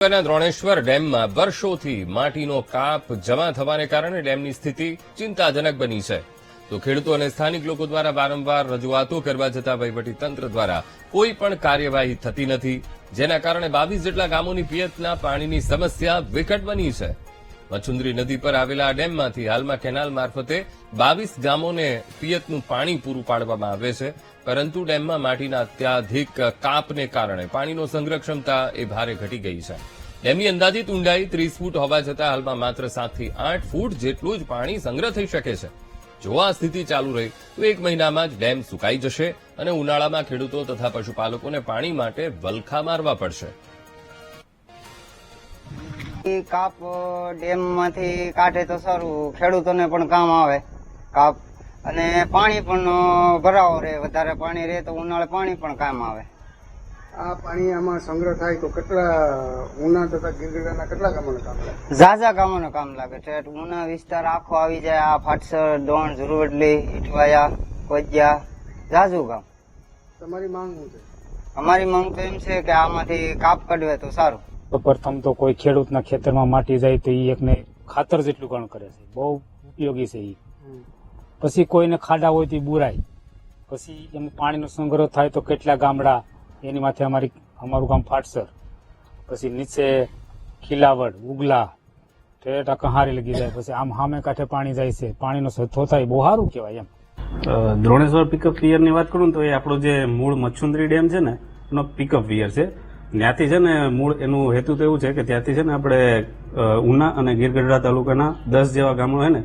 દ્રોણેશ્વર ડેમમાં વર્ષોથી માટીનો કાપ જમા થવાને કારણે ડેમની સ્થિતિ ચિંતાજનક બની છે. તો ખેડૂતો અને સ્થાનિક લોકો દ્વારા વારંવાર રજૂઆતો કરવા છતાં વહીવટીતંત્ર દ્વારા કોઈ પણ કાર્યવાહી થતી નથી, જેના કારણે 22 જેટલા ગામોની પિયતના પાણીની સમસ્યા વિકટ બની છે. મચ્છુન્દ્રી નદી પર આવેલા આ ડેમમાંથી હાલમાં કેનાલ મારફતે 22 ગામોને પિયતનું પાણી પૂરું પાડવામાં આવે છે, પરંતુ ડેમમાં માટીના અત્યાધિક કાપને કારણે પાણીનો સંગ્રહ ક્ષમતા એ ભારે ઘટી ગઈ છે. ડેમની અંદાજિત ઊંડાઈ 30 ફૂટ હોવા છતાં હાલમાં માત્ર 7 થી 8 ફૂટ જેટલું જ પાણી સંગ્રહ થઈ શકે છે. જો આ સ્થિતિ ચાલુ રહી તો 1 મહિનામાં જ ડેમ સુકાઈ જશે અને ઉનાળામાં ખેડૂતો તથા પશુપાલકોને પાણી માટે વલખા મારવા પડશે. કાપ ડેમ માંથી કાઢે તો સારું, ખેડૂતોને પણ કામ આવે કાપ, અને પાણી પણ ભરાવો રહે. વધારે પાણી રહે તો ઉનાળે પાણી પણ કામ આવે. આ પાણી આમાં સંગ્રહ થાય તો કેટલા ઉના તથા ગીરગઢડાના કેટલા ગામોને કામ લાગે? ઝાઝા ગામોને કામ લાગે. ઠેઠ ઉના વિસ્તાર આખો આવી જાય. આ ફાટસર, ડોણ, ઝુરવડલી, ઇટવાયા, કોજિયા, ઝાઝુ ગામ. તમારી માંગ શું છે? અમારી માંગ તો એમ છે કે આમાંથી કાપ કાઢવે તો સારું. તો પ્રથમ તો કોઈ ખેડૂતના ખેતરમાં માટી જાય તો એ એકને ખાતર જેટલું ગણ કરે છે, બહુ ઉપયોગી છે એ. પછી કોઈને ખાડા હોય તો બુરાય, પછી એમાં પાણીનો સંગ્રહ થાય તો કેટલા ગામડા એની માથે અમારું ગામ ફાટસર, પછી નીચે ખીલાવડ, ઉગલા, ઠેઠ કહારી લગી જાય, પછી આમ સામે કાંઠે પાણી જાય છે. પાણીનો જથ્થો થાય, બહુ સારું કહેવાય એમ. દ્રોણેશ્વર પિકઅપ વિયરની વાત કરું તો એ આપણો જે મૂળ મચ્છુન્દ્રી ડેમ છે ને એનો પિકઅપ વિયર છે. ત્યાંથી છે ને મૂળ એનું હેતુ તો એવું છે કે ત્યાંથી છે ને આપણે ઉના અને ગીરગઢડા તાલુકાના 10 જેવા ગામો છે ને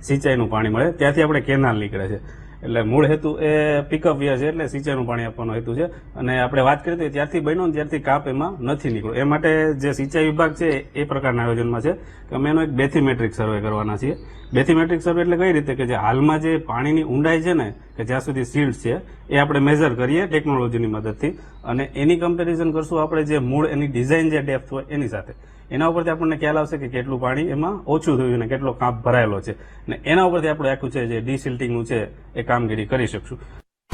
સિંચાઈનું પાણી મળે, ત્યાંથી આપણે કેનાલ નીકળે છે. એટલે મૂળ હેતુ એ પિકઅપ વિયર છે, એટલે સિંચાઈનું પાણી આપવાનો હેતુ છે. અને આપણે વાત કરીએ તો ત્યારથી બન્યો ને ત્યારથી કાપ એમાં નથી નીકળ્યો. એ માટે જે સિંચાઈ વિભાગ છે એ પ્રકારના આયોજનમાં છે કે અમે એનો એક બેથીમેટ્રિક સર્વે કરવાના છીએ. બેથીમેટ્રિક સર્વે એટલે કઈ રીતે કે જે હાલમાં જે પાણીની ઊંડાઈ છે ને કે જ્યાં સુધી સીલ્ડ છે એ આપણે મેઝર કરીએ ટેકનોલોજીની મદદથી, અને એની કમ્પેરિઝન કરશું આપણે જે મૂળ એની ડિઝાઇન જે ડેપ્થ હોય એની સાથે. એના ઉપરથી આપણને ખ્યાલ આવશે કે કેટલું પાણી એમાં ઓછું થયું અને કેટલો કાપ ભરાયેલો છે, અને એના ઉપરથી આપણે આખું છે જે ડીસિલ્ટિંગનું છે એ કામગીરી કરી શકશું.